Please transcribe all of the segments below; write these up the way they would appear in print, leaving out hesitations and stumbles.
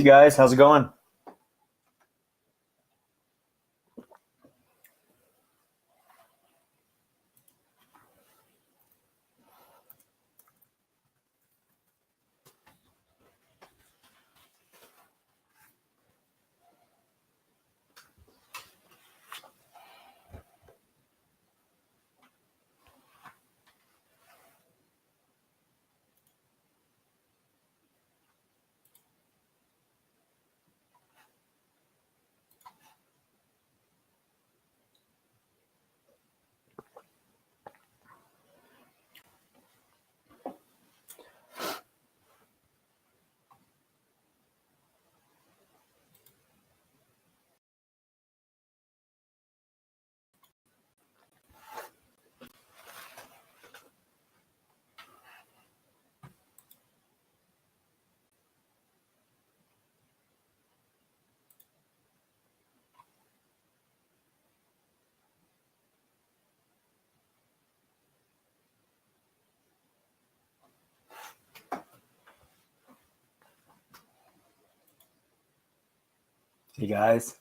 Hey guys, how's it going? Hey guys.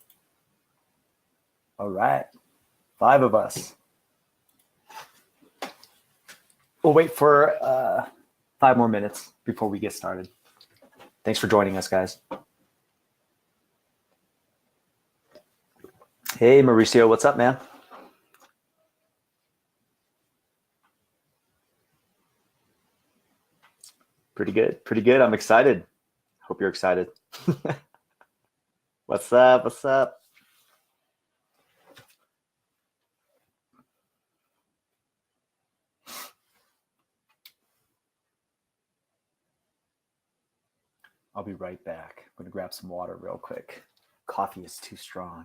All right, 5 of us. We'll wait for 5 more minutes before we get started. Thanks for joining us, guys. Hey Mauricio, what's up, man? Pretty good, pretty good. I'm excited. Hope you're excited. What's up, what's up? I'll be right back. I'm gonna grab some water real quick. Coffee is too strong.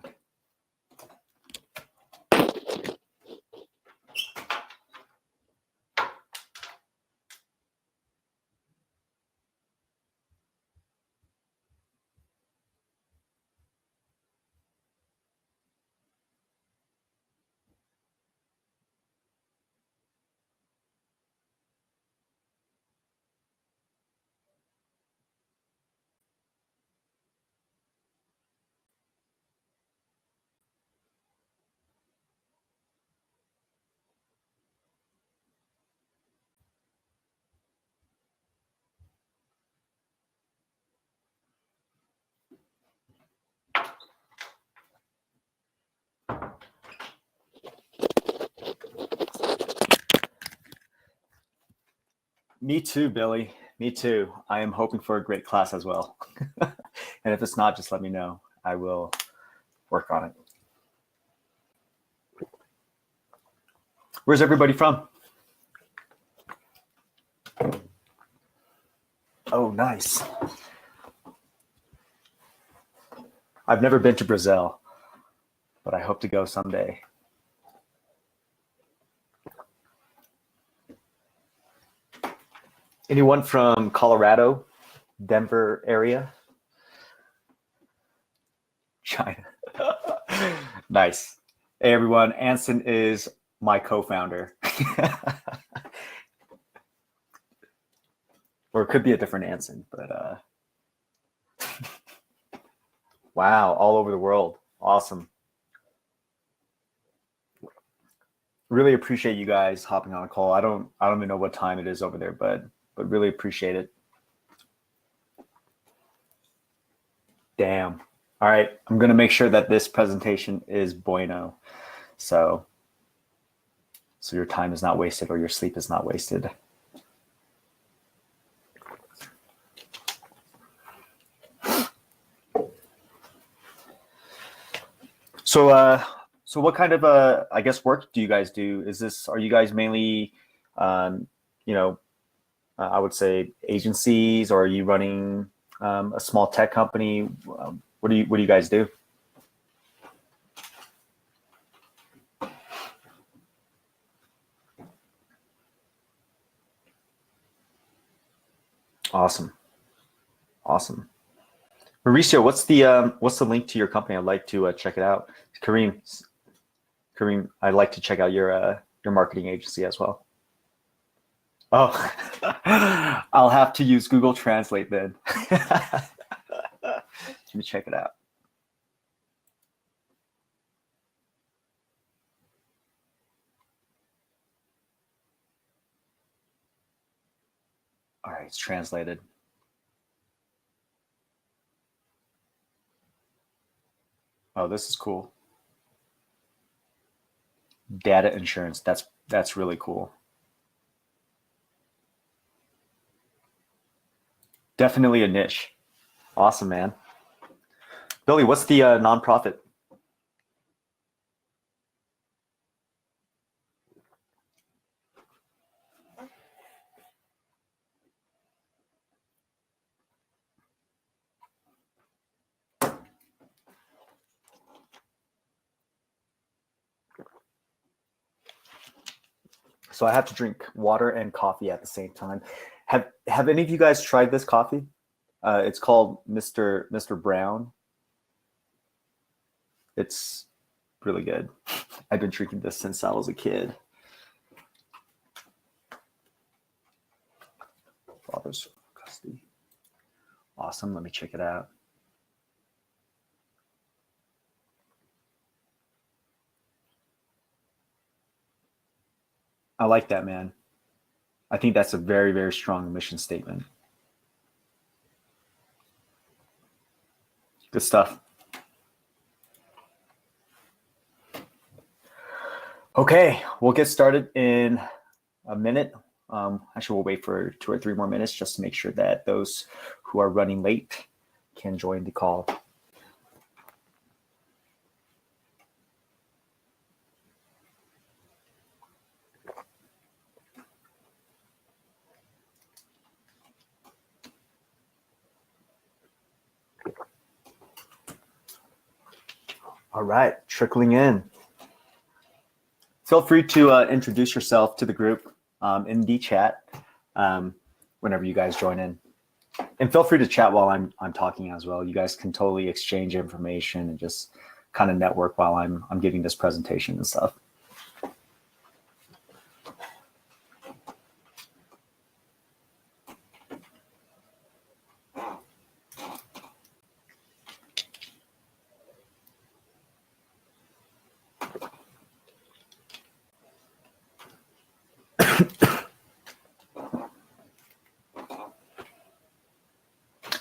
Me too, Billy. Me too. I am hoping for a great class as well. And if it's not, just let me know. I will work on it. Where's everybody from? Oh, nice. I've never been to Brazil, but I hope to go someday. Anyone from Colorado, Denver area? China. Nice. Hey, everyone. Anson is my co-founder. Or it could be a different Anson, but wow, all over the world. Awesome. Really appreciate you guys hopping on a call. I don't even know what time it is over there, but really appreciate it. Damn. All right, I'm gonna make sure that this presentation is bueno. So your time is not wasted or your sleep is not wasted. So what kind of I guess work do you guys do? Are you guys mainly you know, I would say agencies, or are you running a small tech company? What do you guys do? Awesome. Awesome. Mauricio, what's the link to your company? I'd like to check it out. Kareem, I'd like to check out your marketing agency as well. Oh, I'll have to use Google Translate then. Let me check it out. All right, it's translated. Oh, this is cool. Data insurance. That's really cool. Definitely a niche. Awesome, man. Billy, what's the nonprofit? So I have to drink water and coffee at the same time. Have any of you guys tried this coffee? It's called Mr. Brown. It's really good. I've been drinking this since I was a kid. Father's custody. Awesome. Let me check it out. I like that, man. I think that's a very, very strong mission statement. Good stuff. Okay, we'll get started in a minute. Actually, we'll wait for 2 or 3 more minutes just to make sure that those who are running late can join the call. All right, trickling in. Feel free to introduce yourself to the group in the chat whenever you guys join in. And feel free to chat while I'm talking as well. You guys can totally exchange information and just kind of network while I'm giving this presentation and stuff.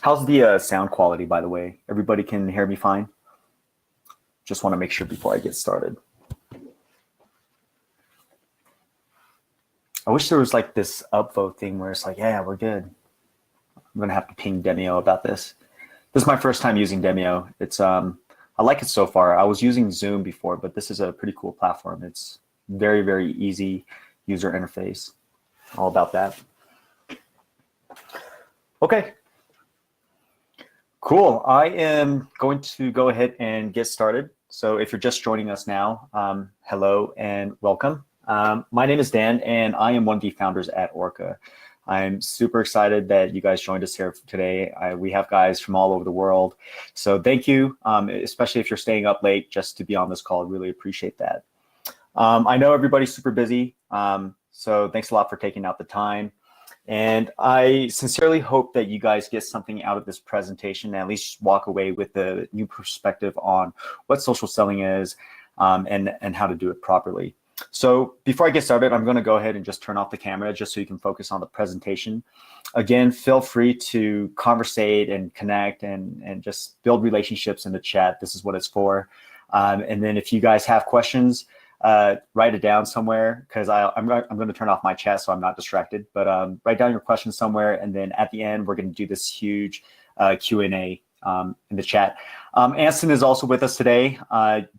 How's the sound quality, by the way? Everybody can hear me fine? Just want to make sure before I get started. I wish there was like this upvote thing where it's like, yeah, we're good. I'm going to have to ping Demio about this. This is my first time using Demio. It's I like it so far. I was using Zoom before, but this is a pretty cool platform. It's very, very easy user interface. All about that. Okay. Cool. I am going to go ahead and get started. So if you're just joining us now, hello and welcome. My name is Dan, and I am one of the founders at Orca. I'm super excited that you guys joined us here today. We have guys from all over the world. So thank you, especially if you're staying up late just to be on this call. I really appreciate that. I know everybody's super busy, so thanks a lot for taking out the time. And I sincerely hope that you guys get something out of this presentation and at least walk away with a new perspective on what social selling is and how to do it properly. So before I get started, I'm going to go ahead and just turn off the camera just so you can focus on the presentation. Again, feel free to conversate and connect and just build relationships in the chat. This is what it's for. And then if you guys have questions, write it down somewhere, because I'm going to turn off my chat so I'm not distracted. But write down your questions somewhere, and then at the end we're going to do this huge Q&A in the chat. Anson is also with us today.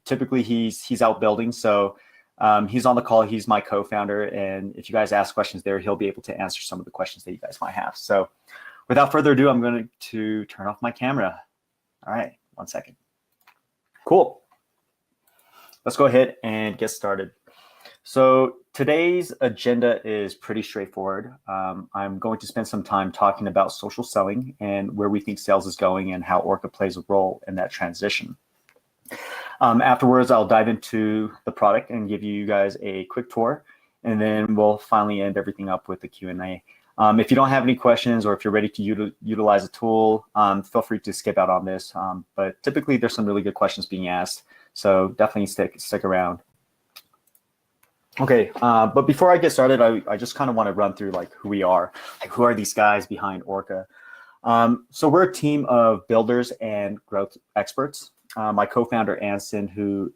Typically he's out building, so he's on the call. He's my co-founder, and if you guys ask questions there, he'll be able to answer some of the questions that you guys might have. So without further ado, I'm going to turn off my camera. All right, 1 second. Cool. Let's go ahead and get started. So today's agenda is pretty straightforward. I'm going to spend some time talking about social selling and where we think sales is going and how Orca plays a role in that transition. Afterwards, I'll dive into the product and give you guys a quick tour, and then we'll finally end everything up with the Q&A. If you don't have any questions or if you're ready to utilize a tool, feel free to skip out on this. But typically there's some really good questions being asked. So definitely stick around. Okay, but before I get started, I just kind of want to run through like who we are. Like, who are these guys behind Orca? So we're a team of builders and growth experts. My co-founder, Anson, who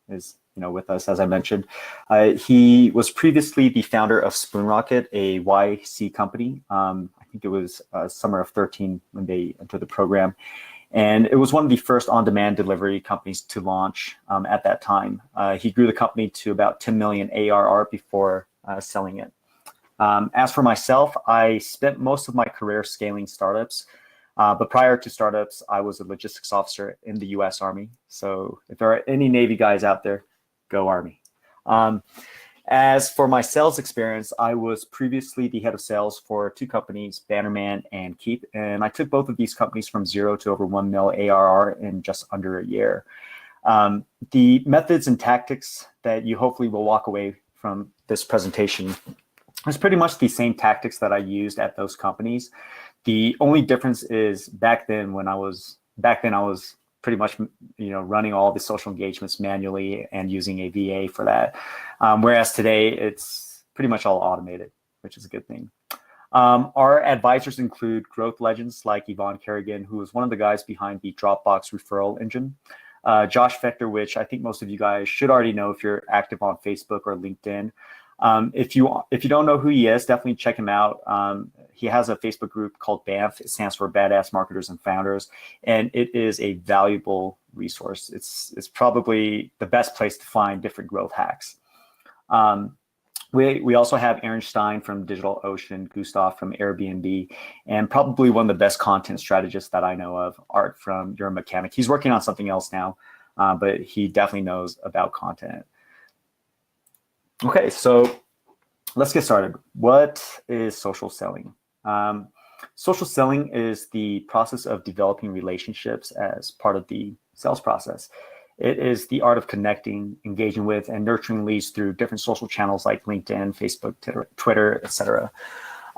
is with us, as I mentioned, he was previously the founder of SpoonRocket, a YC company. I think it was summer of 13 when they entered the program. And it was one of the first on-demand delivery companies to launch at that time. He grew the company to about 10 million ARR before selling it. As for myself, I spent most of my career scaling startups. But prior to startups, I was a logistics officer in the US Army. So if there are any Navy guys out there, go Army. As for my sales experience, I was previously the head of sales for two companies, Bannerman and Keep, and I took both of these companies from 0 to over 1 mil ARR in just under a year. The methods and tactics that you hopefully will walk away from this presentation is pretty much the same tactics that I used at those companies. The only difference is back then I was pretty much running all the social engagements manually and using a VA for that. Whereas today it's pretty much all automated, which is a good thing. Our advisors include growth legends like Yvonne Kerrigan, who is one of the guys behind the Dropbox referral engine. Josh Fector, which I think most of you guys should already know if you're active on Facebook or LinkedIn. If you don't know who he is, definitely check him out. He has a Facebook group called BAMF. It stands for Badass Marketers and Founders, and it is a valuable resource. It's probably the best place to find different growth hacks. We also have Aaron Stein from DigitalOcean, Gustav from Airbnb, and probably one of the best content strategists that I know of, Art from Your Mechanic. He's working on something else now, but he definitely knows about content. Okay, so let's get started. What is social selling? Social selling is the process of developing relationships as part of the sales process. It is the art of connecting, engaging with, and nurturing leads through different social channels like LinkedIn, Facebook, Twitter, etc.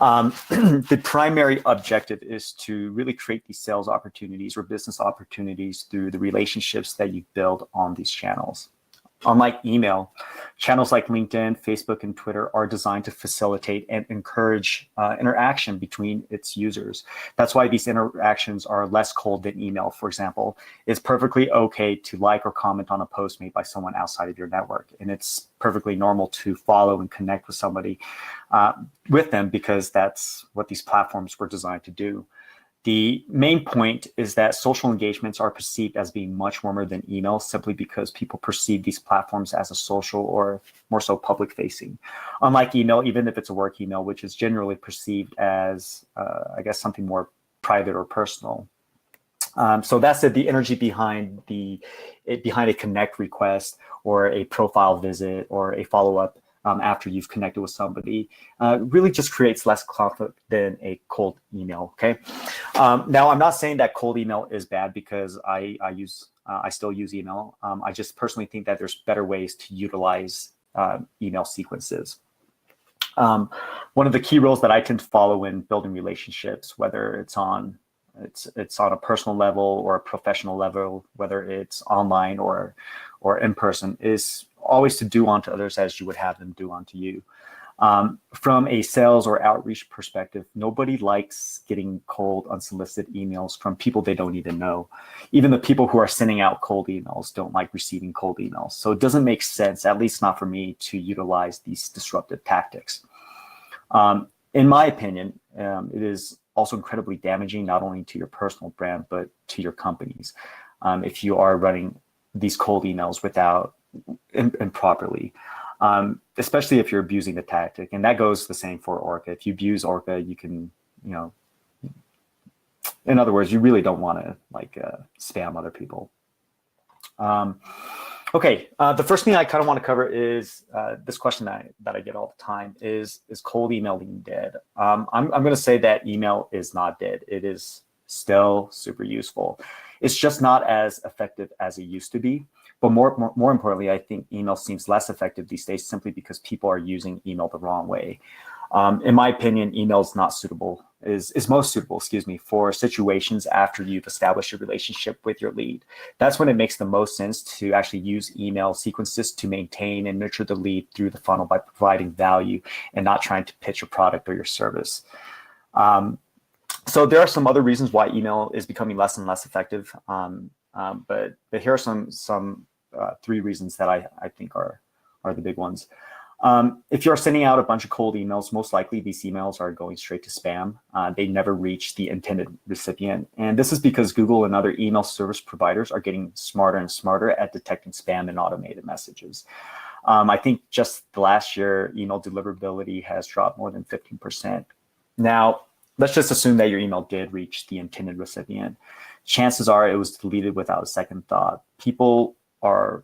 The primary objective is to really create these sales opportunities or business opportunities through the relationships that you build on these channels. Unlike email, channels like LinkedIn, Facebook, and Twitter are designed to facilitate and encourage interaction between its users. That's why these interactions are less cold than email. For example, it's perfectly okay to like or comment on a post made by someone outside of your network. And it's perfectly normal to follow and connect with somebody with them because that's what these platforms were designed to do. The main point is that social engagements are perceived as being much warmer than email simply because people perceive these platforms as a social or more so public facing. Unlike email, even if it's a work email, which is generally perceived as, I guess, something more private or personal. So that's the energy behind behind a connect request or a profile visit or a follow-up after you've connected with somebody, really just creates less conflict than a cold email, okay? Now, I'm not saying that cold email is bad because I still use email. I just personally think that there's better ways to utilize email sequences. One of the key rules that I tend to follow in building relationships, whether it's on a personal level or a professional level, whether it's online or in person, is always to do unto others as you would have them do unto you. From a sales or outreach perspective, nobody likes getting cold, unsolicited emails from people they don't even know. Even the people who are sending out cold emails don't like receiving cold emails. So it doesn't make sense, at least not for me, to utilize these disruptive tactics. In my opinion, it is also incredibly damaging, not only to your personal brand, but to your companies. If you are running these cold emails without improperly, especially if you're abusing the tactic. And that goes the same for Orca. If you abuse Orca, you can, in other words, you really don't want to spam other people. Okay, the first thing I kind of want to cover is this question that I get all the time is cold emailing dead? I'm going to say that email is not dead. It is still super useful. It's just not as effective as it used to be. But more importantly, I think email seems less effective these days simply because people are using email the wrong way. In my opinion, email is not suitable, is most suitable, excuse me, for situations after you've established a relationship with your lead. That's when it makes the most sense to actually use email sequences to maintain and nurture the lead through the funnel by providing value and not trying to pitch your product or your service. So there are some other reasons why email is becoming less and less effective. But here are some three reasons that I think are the big ones. If you're sending out a bunch of cold emails, most likely these emails are going straight to spam. They never reach the intended recipient. And this is because Google and other email service providers are getting smarter and smarter at detecting spam and automated messages. I think just the last year, email deliverability has dropped more than 15%. Now, let's just assume that your email did reach the intended recipient. Chances are it was deleted without a second thought. People are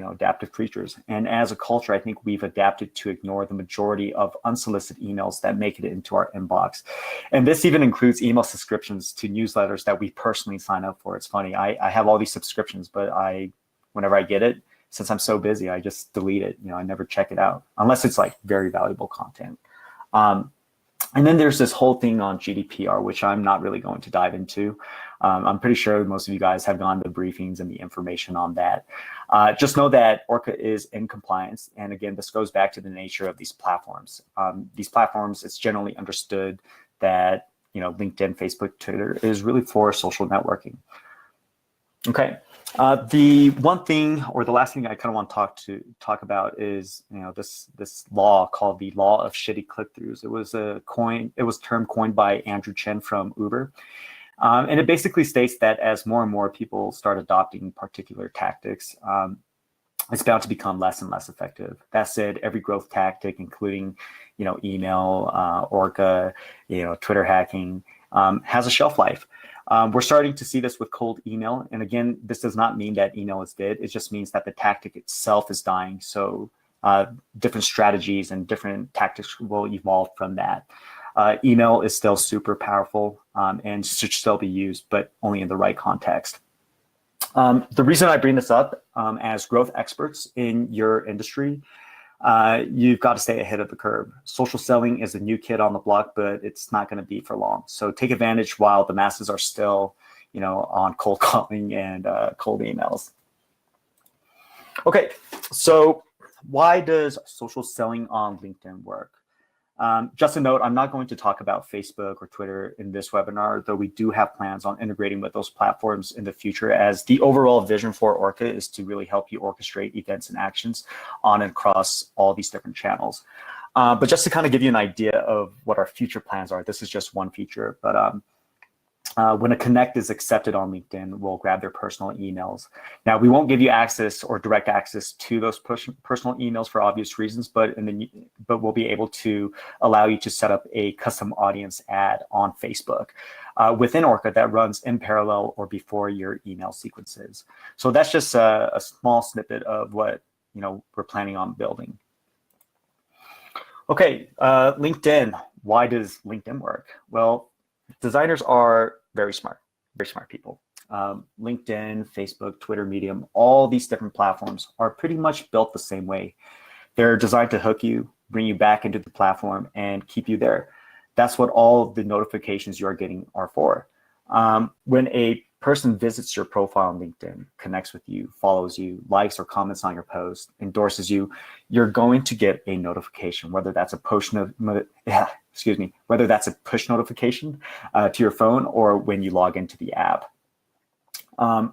adaptive creatures. And as a culture, I think we've adapted to ignore the majority of unsolicited emails that make it into our inbox. And this even includes email subscriptions to newsletters that we personally sign up for. It's funny, I have all these subscriptions, but whenever I get it, since I'm so busy, I just delete it. I never check it out unless it's like very valuable content. And then there's this whole thing on GDPR, which I'm not really going to dive into. I'm pretty sure most of you guys have gone to the briefings and the information on that. Just know that Orca is in compliance. And again, this goes back to the nature of these platforms. These platforms, it's generally understood that LinkedIn, Facebook, Twitter is really for social networking. Okay. The one thing, or the last thing I kind of want to talk about is, this law called the law of shitty click-throughs. It was a term coined by Andrew Chen from Uber. And it basically states that as more and more people start adopting particular tactics, it's bound to become less and less effective. That said, every growth tactic, including, email, Orca, Twitter hacking, has a shelf life. We're starting to see this with cold email. And again, this does not mean that email is dead. It just means that the tactic itself is dying. So different strategies and different tactics will evolve from that. Email is still super powerful and should still be used, but only in the right context. The reason I bring this up as growth experts in your industry, you've got to stay ahead of the curve. Social selling is a new kid on the block, but it's not going to be for long. So take advantage while the masses are still, on cold calling and cold emails. Okay, so why does social selling on LinkedIn work? Just a note, I'm not going to talk about Facebook or Twitter in this webinar, though we do have plans on integrating with those platforms in the future, as the overall vision for Orca is to really help you orchestrate events and actions on and across all these different channels. But just to kind of give you an idea of what our future plans are, this is just one feature, but when a connect is accepted on LinkedIn, we'll grab their personal emails. Now, we won't give you access or direct access to those personal emails for obvious reasons, but we'll be able to allow you to set up a custom audience ad on Facebook within Orca that runs in parallel or before your email sequences. So that's just a small snippet of what we're planning on building. Okay, LinkedIn. Why does LinkedIn work? Well, designers are very smart people. LinkedIn, Facebook, Twitter, Medium, all these different platforms are pretty much built the same way. They're designed to hook you, bring you back into the platform, and keep you there. That's what all the notifications you are getting are for. When a person visits your profile on LinkedIn, connects with you, follows you, likes or comments on your post, endorses you, you're going to get a notification, whether that's a push whether that's a push notification to your phone or when you log into the app.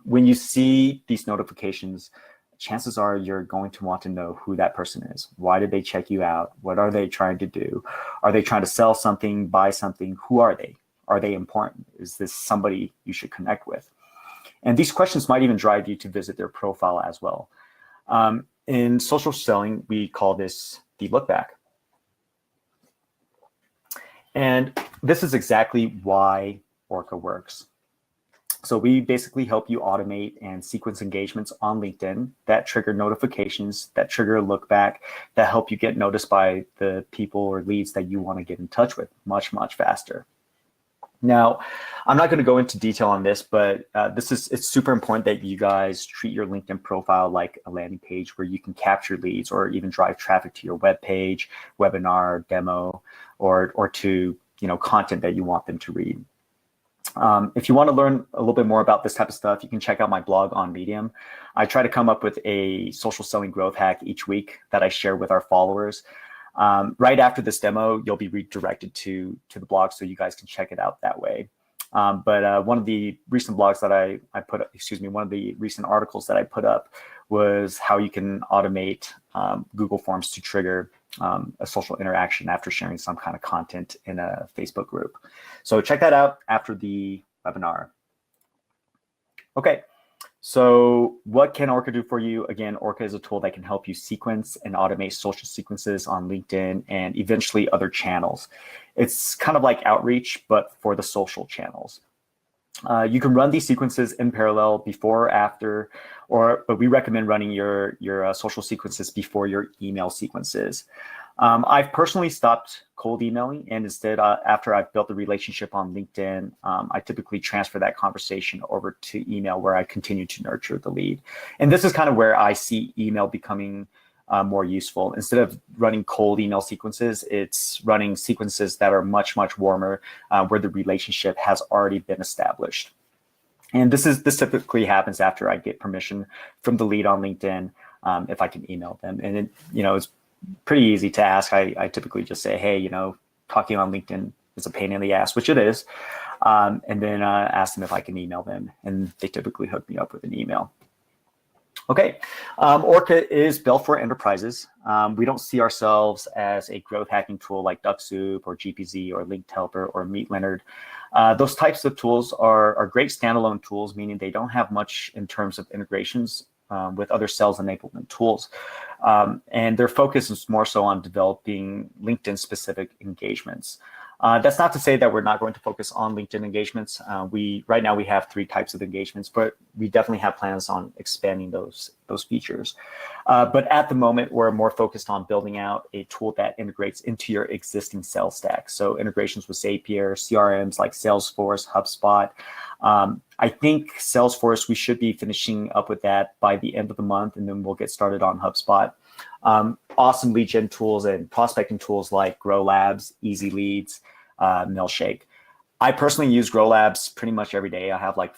When you see these notifications, chances are you're going to want to know who that person is. Why did they check you out? What are they trying to do? Are they trying to sell something, buy something? Who are they? Are they important? Is this somebody you should connect with? And these questions might even drive you to visit their profile as well. In social selling, we call this the look back. And this is exactly why Orca works. So we basically help you automate and sequence engagements on LinkedIn that trigger notifications, that trigger a look back, that help you get noticed by the people or leads that you want to get in touch with much, much faster. Now, I'm not going to go into detail on this, but it's super important that you guys treat your LinkedIn profile like a landing page where you can capture leads or even drive traffic to your web page, webinar, demo, or to content that you want them to read. If you want to learn a little bit more about this type of stuff, you can check out my blog on Medium. I try to come up with a social selling growth hack each week that I share with our followers. Right after this demo, you'll be redirected to the blog so you guys can check it out that way. But one of the recent blogs that I put up, one of the recent articles that I put up was how you can automate Google Forms to trigger a social interaction after sharing some kind of content in a Facebook group. So check that out after the webinar. Okay. So what can Orca do for you? Again, Orca is a tool that can help you sequence and automate social sequences on LinkedIn and eventually other channels. It's kind of like outreach, but for the social channels. You can run these sequences in parallel before or after, but we recommend running your social sequences before your email sequences. I've personally stopped cold emailing, and instead, after I've built the relationship on LinkedIn, I typically transfer that conversation over to email where I continue to nurture the lead. And this is kind of where I see email becoming more useful. Instead of running cold email sequences, it's running sequences that are much, much warmer, where the relationship has already been established. And this typically happens after I get permission from the lead on LinkedIn, if I can email them. And it's pretty easy to ask. I typically just say, hey, talking on LinkedIn is a pain in the ass, which it is. And then ask them if I can email them. And they typically hook me up with an email. Okay, Orca is built for enterprises. We don't see ourselves as a growth hacking tool like DuckSoup or GPZ or Linked Helper or Meet Leonard. Those types of tools are great standalone tools, meaning they don't have much in terms of integrations with other sales enablement tools. And their focus is more so on developing LinkedIn-specific engagements. That's not to say that we're not going to focus on LinkedIn engagements. Right now we have 3 types of engagements, but we definitely have plans on expanding those features. But at the moment, we're more focused on building out a tool that integrates into your existing sales stack. So integrations with Zapier, CRMs like Salesforce, HubSpot. I think Salesforce, we should be finishing up with that by the end of the month, and then we'll get started on HubSpot. Awesome lead gen tools and prospecting tools like Grow Labs, Easy Leads, Mailshake. I personally use Grow Labs pretty much every day. I have I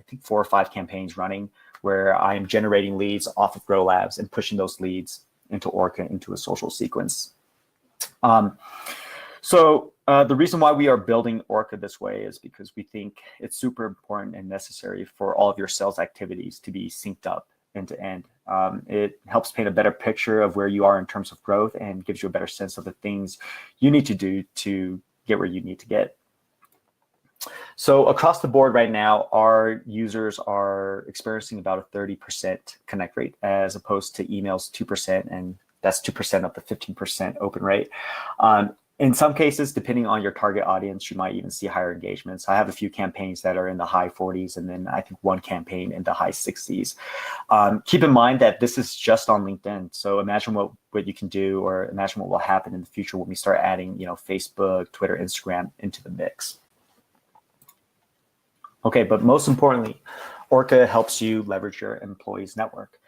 think 4 or 5 campaigns running where I am generating leads off of Grow Labs and pushing those leads into Orca into a social sequence. So the reason why we are building Orca this way is because we think it's super important and necessary for all of your sales activities to be synced up end to end. It helps paint a better picture of where you are in terms of growth and gives you a better sense of the things you need to do to get where you need to get. So across the board right now, our users are experiencing about a 30% connect rate as opposed to emails 2%, and that's 2% of the 15% open rate. In some cases, depending on your target audience, you might even see higher engagements. I have a few campaigns that are in the high 40s, and then I think one campaign in the high 60s. Keep in mind that this is just on LinkedIn. So imagine what you can do, or imagine what will happen in the future when we start adding, Facebook, Twitter, Instagram into the mix. Okay, but most importantly, Orca helps you leverage your employees' network.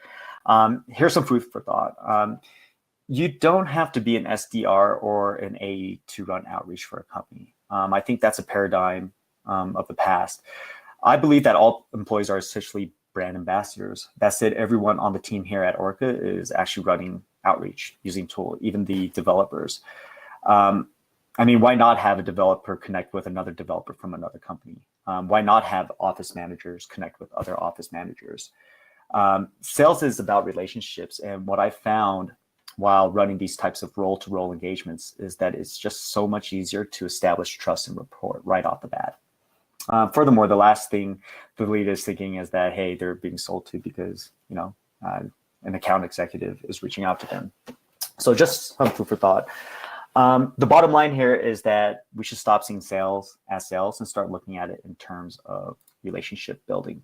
Here's some food for thought. You don't have to be an SDR or an AE to run outreach for a company. I think that's a paradigm of the past. I believe that all employees are essentially brand ambassadors. That said, everyone on the team here at Orca is actually running outreach using tool, even the developers. Why not have a developer connect with another developer from another company? Why not have office managers connect with other office managers? Sales is about relationships, and what I found while running these types of role-to-role engagements is that it's just so much easier to establish trust and rapport right off the bat. Furthermore, the last thing the lead is thinking is that, hey, they're being sold to because an account executive is reaching out to them. So just some food for thought. The bottom line here is that we should stop seeing sales as sales and start looking at it in terms of relationship building.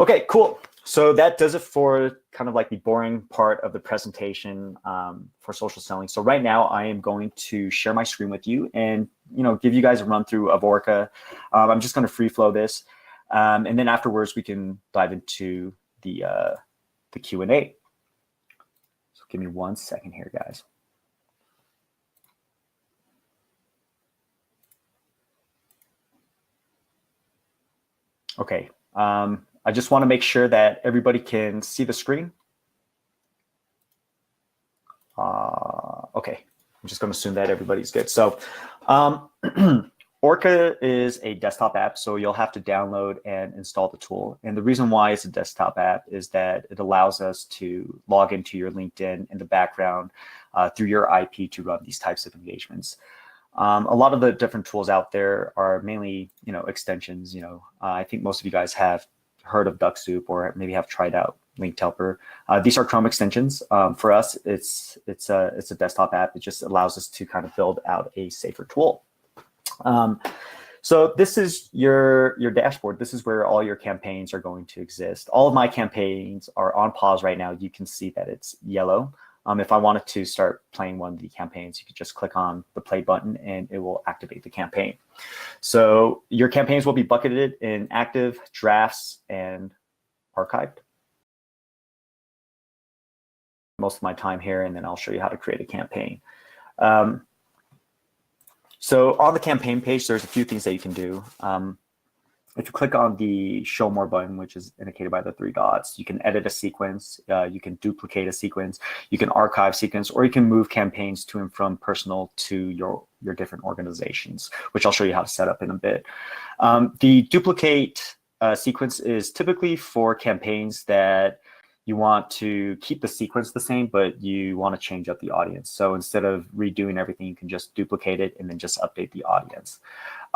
Okay, cool. So that does it for kind of like the boring part of the presentation for social selling. So right now I am going to share my screen with you and give you guys a run through of Orca. I'm just going to free flow this, and then afterwards we can dive into the Q&A. So give me 1 second here, guys. Okay. I just want to make sure that everybody can see the screen. Okay, I'm just going to assume that everybody's good. So Orca is a desktop app, so you'll have to download and install the tool. And the reason why it's a desktop app is that it allows us to log into your LinkedIn in the background through your IP to run these types of engagements. A lot of the different tools out there are mainly, extensions. I think most of you guys have heard of DuckSoup or maybe have tried out LinkTelper. These are Chrome extensions. For us, it's a desktop app. It just allows us to kind of build out a safer tool. So this is your dashboard. This is where all your campaigns are going to exist. All of my campaigns are on pause right now. You can see that it's yellow. If I wanted to start playing one of the campaigns, you could just click on the play button and it will activate the campaign. So your campaigns will be bucketed in active, drafts, and archived. Most of my time here, and then I'll show you how to create a campaign. So on the campaign page, there's a few things that you can do. If you click on the show more button, which is indicated by the 3 dots, you can edit a sequence, you can duplicate a sequence, you can archive sequence, or you can move campaigns to and from personal to your different organizations, which I'll show you how to set up in a bit. The duplicate sequence is typically for campaigns that you want to keep the sequence the same, but you want to change up the audience. So instead of redoing everything, you can just duplicate it and then just update the audience.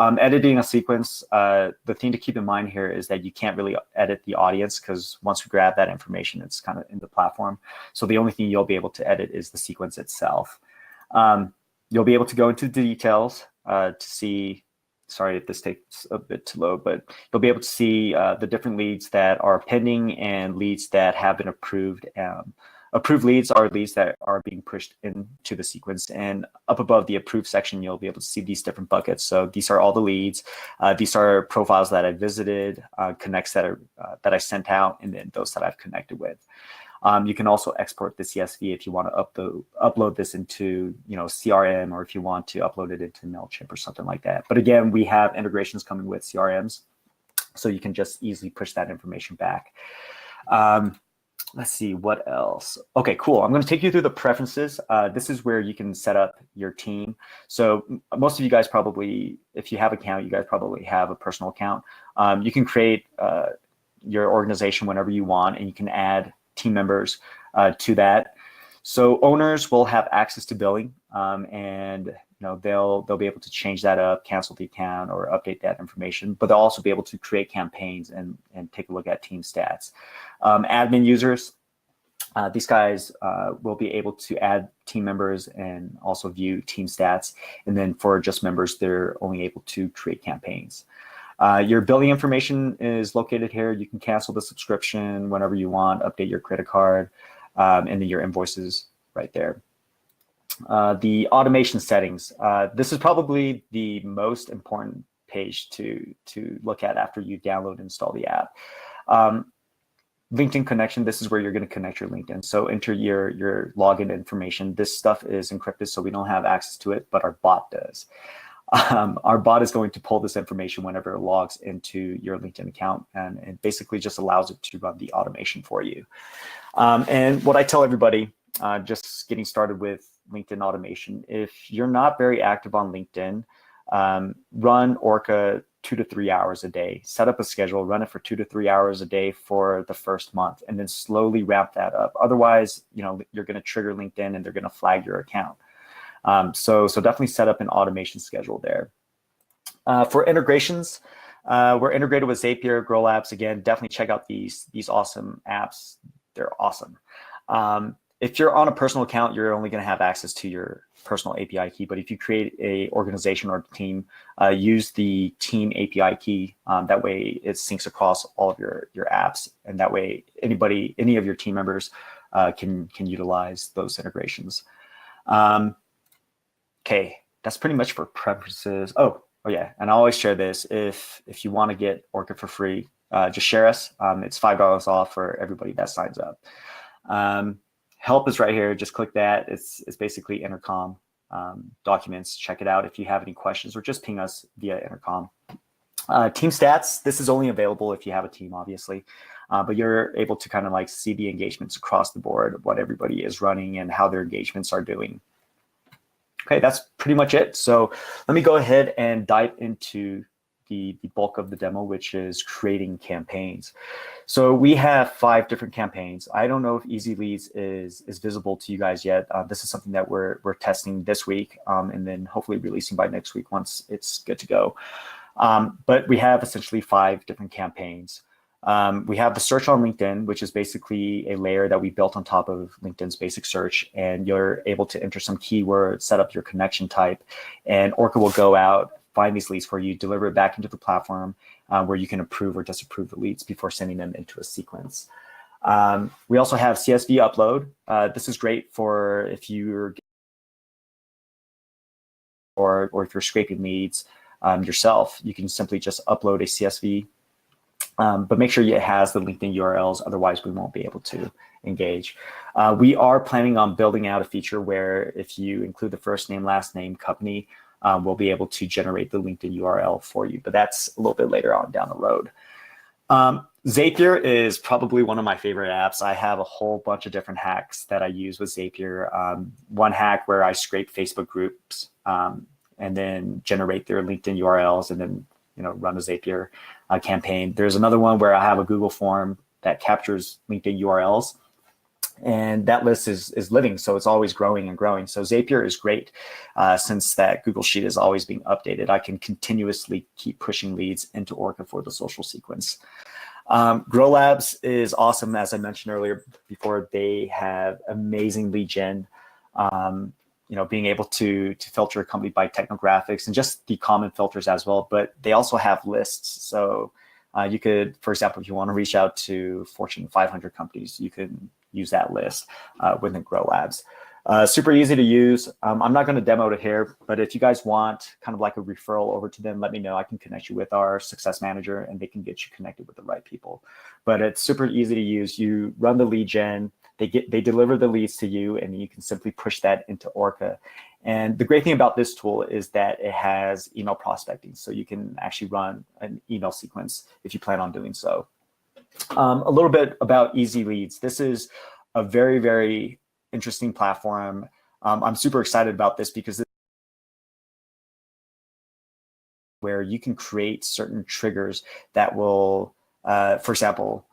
Editing a sequence, the thing to keep in mind here is that you can't really edit the audience because once we grab that information, it's kind of in the platform. So the only thing you'll be able to edit is the sequence itself. You'll be able to go into the details to see, sorry if this takes a bit to load, but you'll be able to see the different leads that are pending and leads that have been approved. Approved leads are leads that are being pushed into the sequence, and up above the approved section, you'll be able to see these different buckets. So these are all the leads. These are profiles that I visited, connects that I sent out, and then those that I've connected with. You can also export the CSV if you want to upload this into CRM, or if you want to upload it into MailChimp or something like that. But again, we have integrations coming with CRMs, so you can just easily push that information back. Let's see, what else? Okay, cool. I'm going to take you through the preferences. This is where you can set up your team. So most of you guys probably, if you have an account, you guys probably have a personal account. You can create your organization whenever you want, and you can add team members to that. So owners will have access to billing, and they'll be able to change that up, cancel the account, or update that information. But they'll also be able to create campaigns and take a look at team stats. Admin users, these guys will be able to add team members and also view team stats. And then for just members, they're only able to create campaigns. Your billing information is located here. You can cancel the subscription whenever you want, update your credit card, and then your invoices right there. The automation settings. This is probably the most important page to look at after you download and install the app. LinkedIn connection, this is where you're going to connect your LinkedIn. So enter your login information. This stuff is encrypted, so we don't have access to it, but our bot does. Our bot is going to pull this information whenever it logs into your LinkedIn account, and it basically just allows it to run the automation for you. And what I tell everybody, just getting started with LinkedIn automation, if you're not very active on LinkedIn, run Orca 2 to 3 hours a day. Set up a schedule, run it for 2 to 3 hours a day for the first month, and then slowly ramp that up. Otherwise, you're going to trigger LinkedIn and they're going to flag your account. So definitely set up an automation schedule there. For integrations, we're integrated with Zapier, Grow Apps. Again, definitely check out these awesome apps. They're awesome. if you're on a personal account, you're only going to have access to your personal API key. But if you create a organization or team, use the team API key. That way it syncs across all of your apps. And that way any of your team members can utilize those integrations. Okay, that's pretty much for preferences. Oh yeah, and I always share this. If you want to get Orca for free, just share us. It's $5 off for everybody that signs up. Help is right here. Just click that. It's basically intercom documents. Check it out if you have any questions, or just ping us via intercom. Team stats. This is only available if you have a team, obviously, but you're able to kind of like see the engagements across the board, what everybody is running and how their engagements are doing. Okay, that's pretty much it. So let me go ahead and dive into the bulk of the demo, which is creating campaigns. So we have 5 different campaigns. I don't know if Easy Leads is visible to you guys yet. This is something that we're testing this week, and then hopefully releasing by next week once it's good to go. But we have essentially 5 different campaigns. We have the search on LinkedIn, which is basically a layer that we built on top of LinkedIn's basic search, and you're able to enter some keywords, set up your connection type, and Orca will go out, find these leads for you, deliver it back into the platform where you can approve or disapprove the leads before sending them into a sequence. We also have CSV upload. This is great for if you're or if you're scraping leads yourself. You can simply just upload a CSV. But make sure it has the LinkedIn URLs, otherwise we won't be able to engage. We are planning on building out a feature where if you include the first name, last name, company, we'll be able to generate the LinkedIn URL for you, but that's a little bit later on down the road. Zapier is probably one of my favorite apps. I have a whole bunch of different hacks that I use with Zapier. One hack where I scrape Facebook groups and then generate their LinkedIn URLs and then run a Zapier campaign. There's another one where I have a Google form that captures LinkedIn URLs, and that list is living, so it's always growing and growing. So Zapier is great since that Google Sheet is always being updated. I can continuously keep pushing leads into Orca for the social sequence. Grow Labs is awesome, as I mentioned earlier before. They have amazing lead gen. Being able to filter a company by technographics and just the common filters as well, but they also have lists. So you could, for example, if you want to reach out to Fortune 500 companies, you can use that list within Grow Labs. Super easy to use. I'm not going to demo it here, but if you guys want kind of like a referral over to them, let me know. I can connect you with our success manager and they can get you connected with the right people. But it's super easy to use. You run the lead gen. They deliver the leads to you, and you can simply push that into Orca. And the great thing about this tool is that it has email prospecting, so you can actually run an email sequence if you plan on doing so. A little bit about Easy Leads. This is a very, very interesting platform. I'm super excited about this because this where you can create certain triggers that will, for example,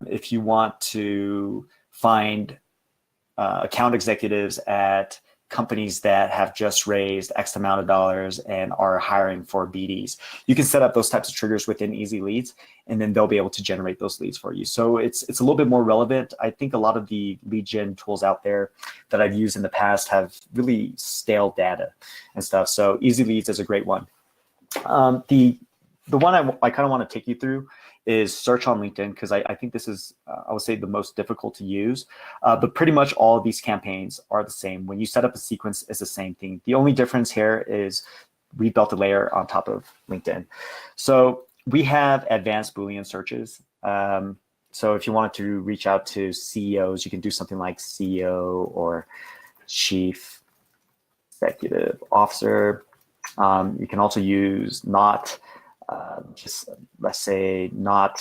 if you want to find account executives at companies that have just raised X amount of dollars and are hiring for BDs. You can set up those types of triggers within Easy Leads, and then they'll be able to generate those leads for you. So it's a little bit more relevant. I think a lot of the lead gen tools out there that I've used in the past have really stale data and stuff. So Easy Leads is a great one. The one I kind of want to take you through is search on LinkedIn, because I think this is, I would say, the most difficult to use. But pretty much all of these campaigns are the same. When you set up a sequence, it's the same thing. The only difference here is we built a layer on top of LinkedIn. So we have advanced Boolean searches. So if you wanted to reach out to CEOs, you can do something like CEO or Chief Executive Officer. You can also use not, just let's say not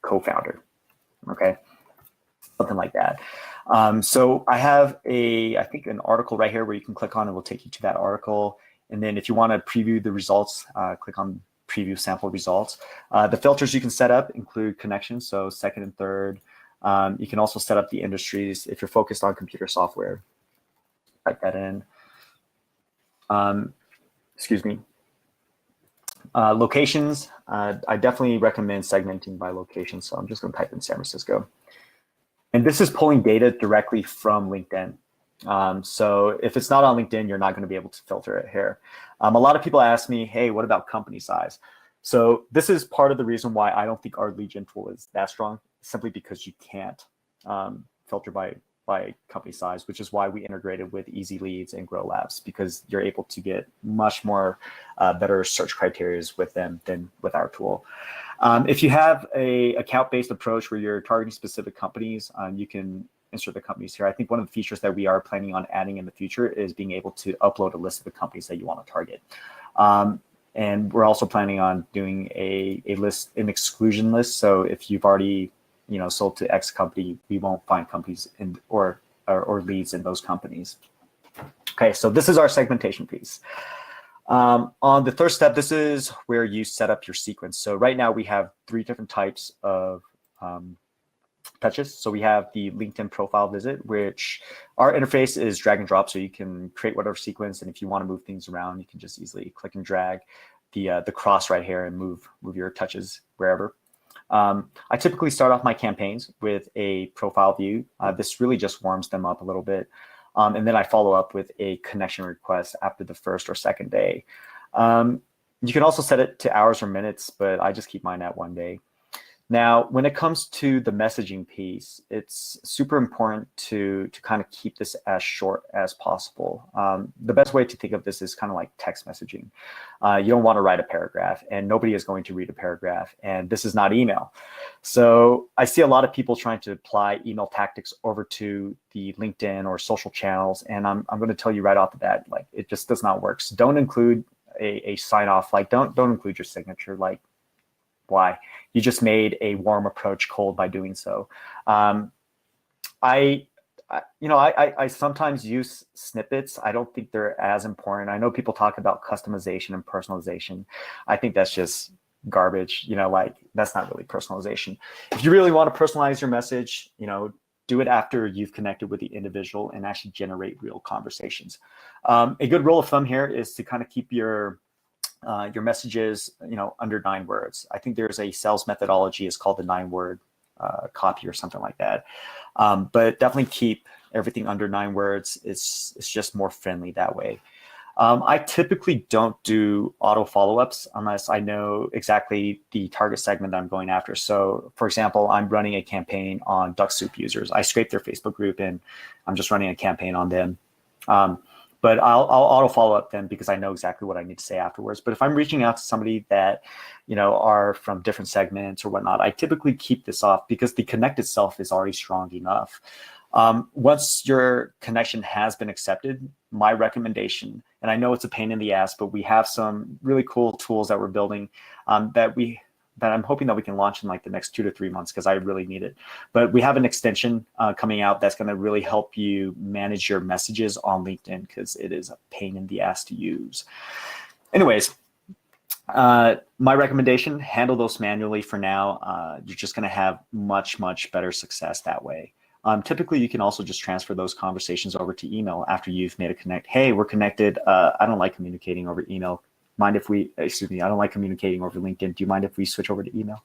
co-founder, okay, something like that. So I have I think an article right here where you can click on, and we'll take you to that article. And then if you want to preview the results, click on preview sample results. The filters you can set up include connections, so second and third. You can also set up the industries if you're focused on computer software. Type that in. Excuse me. Locations, I definitely recommend segmenting by location. So I'm just going to type in San Francisco. And this is pulling data directly from LinkedIn. So if it's not on LinkedIn, you're not going to be able to filter it here. A lot of people ask me, hey, what about company size? So this is part of the reason why I don't think our lead gen tool is that strong, simply because you can't filter by company size, which is why we integrated with Easy Leads and Grow Labs, because you're able to get much more better search criteria with them than with our tool. If you have a account-based approach where you're targeting specific companies, you can insert the companies here. I think one of the features that we are planning on adding in the future is being able to upload a list of the companies that you want to target. And we're also planning on doing an exclusion list. So if you've already sold to X company, we won't find companies or leads in those companies. Okay, so this is our segmentation piece. On the third step, this is where you set up your sequence. So right now we have 3 different types of touches. So we have the LinkedIn profile visit, which our interface is drag and drop. So you can create whatever sequence. And if you want to move things around, you can just easily click and drag the cross right here and move your touches wherever. I typically start off my campaigns with a profile view. This really just warms them up a little bit. And then I follow up with a connection request after the first or second day. You can also set it to hours or minutes, but I just keep mine at 1 day. Now, when it comes to the messaging piece, it's super important to kind of keep this as short as possible. The best way to think of this is kind of like text messaging. You don't want to write a paragraph, and nobody is going to read a paragraph, and this is not email. So I see a lot of people trying to apply email tactics over to the LinkedIn or social channels, and I'm going to tell you right off the bat, like, it just does not work. So don't include a sign off, like don't include your signature. Like, why? You just made a warm approach cold by doing so. I sometimes use snippets. I don't think they're as important. I know people talk about customization and personalization. I think that's just garbage. Like, that's not really personalization. If you really want to personalize your message, do it after you've connected with the individual and actually generate real conversations. A good rule of thumb here is to kind of keep your messages, under 9 words. I think there's a sales methodology. It's called the 9-word copy or something like that. But definitely keep everything under 9 words. It's just more friendly that way. I typically don't do auto follow-ups unless I know exactly the target segment that I'm going after. So, for example, I'm running a campaign on Duck Soup users. I scraped their Facebook group and I'm just running a campaign on them. But I'll auto follow up them because I know exactly what I need to say afterwards. But if I'm reaching out to somebody that, are from different segments or whatnot, I typically keep this off because the connect itself is already strong enough. Once your connection has been accepted, my recommendation, and I know it's a pain in the ass, but we have some really cool tools that we're building that I'm hoping that we can launch in like the next 2 to 3 months because I really need it. But we have an extension coming out that's going to really help you manage your messages on LinkedIn because it is a pain in the ass to use. Anyways, my recommendation, handle those manually for now. You're just going to have much, much better success that way. Typically, you can also just transfer those conversations over to email after you've made a connect. Hey, we're connected. I don't like communicating over email. I don't like communicating over LinkedIn. Do you mind if we switch over to email?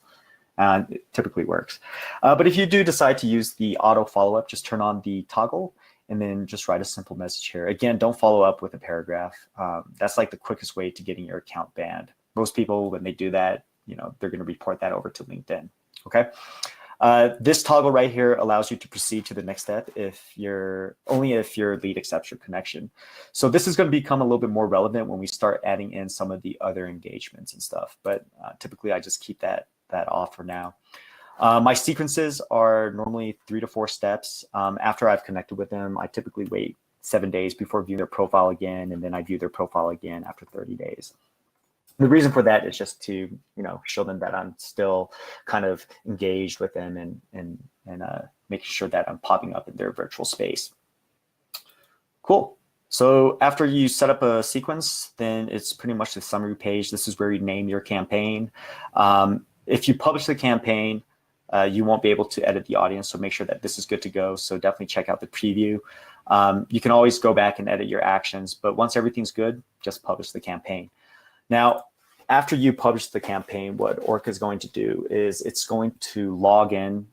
It typically works. But if you do decide to use the auto follow-up, just turn on the toggle and then just write a simple message here. Again, don't follow up with a paragraph. That's like the quickest way to getting your account banned. Most people, when they do that, they're going to report that over to LinkedIn. Okay. This toggle right here allows you to proceed to the next step if your lead accepts your connection. So this is going to become a little bit more relevant when we start adding in some of the other engagements and stuff. But typically, I just keep that off for now. My sequences are normally 3 to 4 steps. After I've connected with them, I typically wait 7 days before viewing their profile again, and then I view their profile again after 30 days. The reason for that is just to, show them that I'm still kind of engaged with them and making sure that I'm popping up in their virtual space. Cool. So after you set up a sequence, then it's pretty much the summary page. This is where you name your campaign. If you publish the campaign, you won't be able to edit the audience. So make sure that this is good to go. So definitely check out the preview. You can always go back and edit your actions, but once everything's good, just publish the campaign. Now, after you publish the campaign, what Orca is going to do is it's going to log in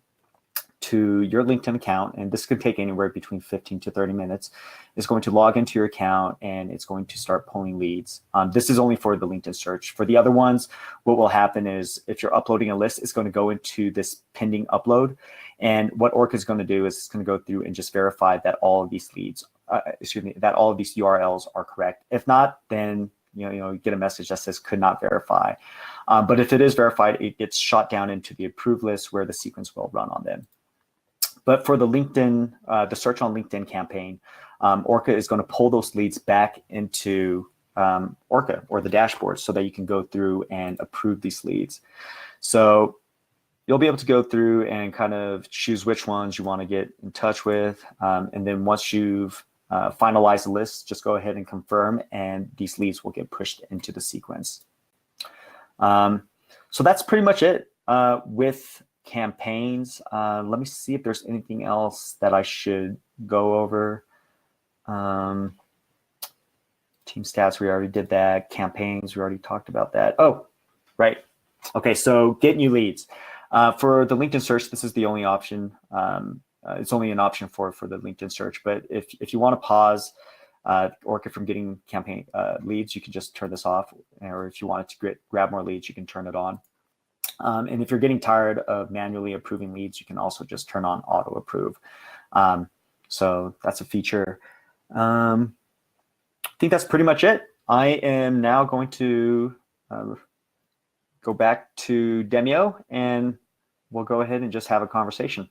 to your LinkedIn account, and this could take anywhere between 15 to 30 minutes, is going to log into your account and it's going to start pulling leads. This is only for the LinkedIn search. For the other ones, what will happen is if you're uploading a list, it's going to go into this pending upload. And what Orca is going to do is it's going to go through and just verify that all of these leads, that all of these URLs are correct. If not, then you get a message that says could not verify. But if it is verified, it gets shot down into the approved list where the sequence will run on them. But for the LinkedIn, the search on LinkedIn campaign, Orca is going to pull those leads back into Orca or the dashboard so that you can go through and approve these leads. So you'll be able to go through and kind of choose which ones you want to get in touch with. And then once you've finalized the list, just go ahead and confirm, and these leads will get pushed into the sequence. So that's pretty much it with campaigns. Let me see if there's anything else that I should go over. Team stats, we already did that. Campaigns, we already talked about that. Oh, right. Okay, so get new leads. For the LinkedIn search, this is the only option. It's only an option for the LinkedIn search. But if you want to pause Orca from getting campaign leads, you can just turn this off. Or if you wanted to grab more leads, you can turn it on. And if you're getting tired of manually approving leads, you can also just turn on auto approve. So that's a feature. I think that's pretty much it. I am now going to go back to Demio, and we'll go ahead and just have a conversation.